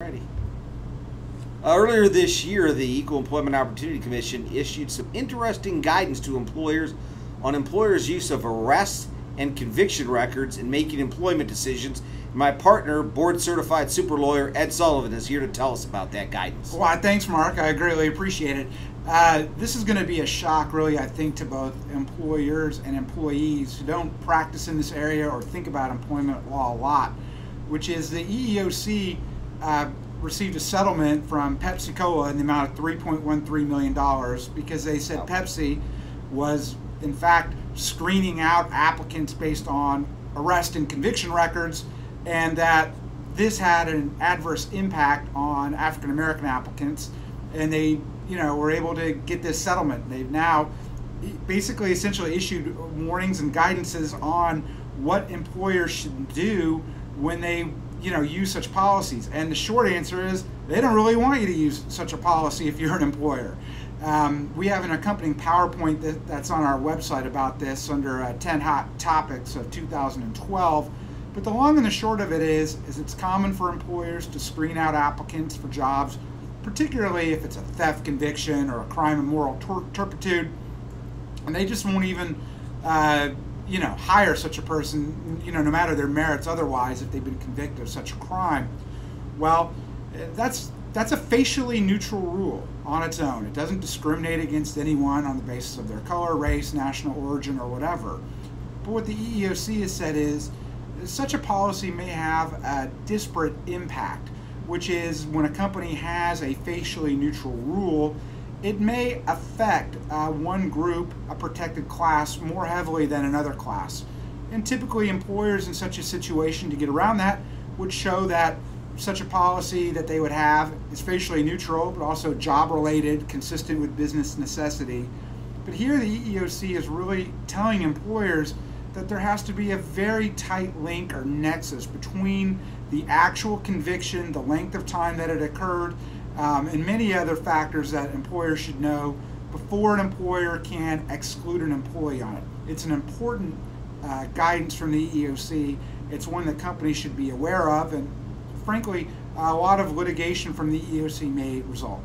Ready. Earlier this year, the Equal Employment Opportunity Commission issued some interesting guidance to employers on employers' use of arrest and conviction records in making employment decisions. My partner, board-certified super lawyer Ed Sullivan, is here to tell us about that guidance. Well, thanks, Mark. I greatly appreciate it. This is going to be a shock, really, I think, to both employers and employees who don't practice in this area or think about employment law a lot, which is the EEOC received a settlement from Pepsi-Cola in the amount of $3.13 million because they said Pepsi was, in fact, screening out applicants based on arrest and conviction records, and that this had an adverse impact on African American applicants, and they were able to get this settlement. They've now basically essentially issued warnings and guidances on what employers should do when they use such policies. And the short answer is they don't really want you to use such a policy if you're an employer. We have an accompanying PowerPoint that's on our website about this under 10 Hot Topics of 2012. But the long and the short of it is it's common for employers to screen out applicants for jobs, particularly if it's a theft conviction or a crime of moral turpitude, and they just won't even hire such a person, no matter their merits otherwise, if they've been convicted of such a crime. Well, that's a facially neutral rule on its own. It doesn't discriminate against anyone on the basis of their color, race, national origin, or whatever. But what the EEOC has said is such a policy may have a disparate impact, which is when a company has a facially neutral rule, it may affect one group, a protected class, more heavily than another class. And typically employers in such a situation, to get around that, would show that such a policy that they would have is facially neutral, but also job-related, consistent with business necessity. But here the EEOC is really telling employers that there has to be a very tight link or nexus between the actual conviction, the length of time that it occurred, and many other factors that employers should know before an employer can exclude an employee on it. It's an important guidance from the EEOC. It's one that companies should be aware of, and frankly, a lot of litigation from the EEOC may result.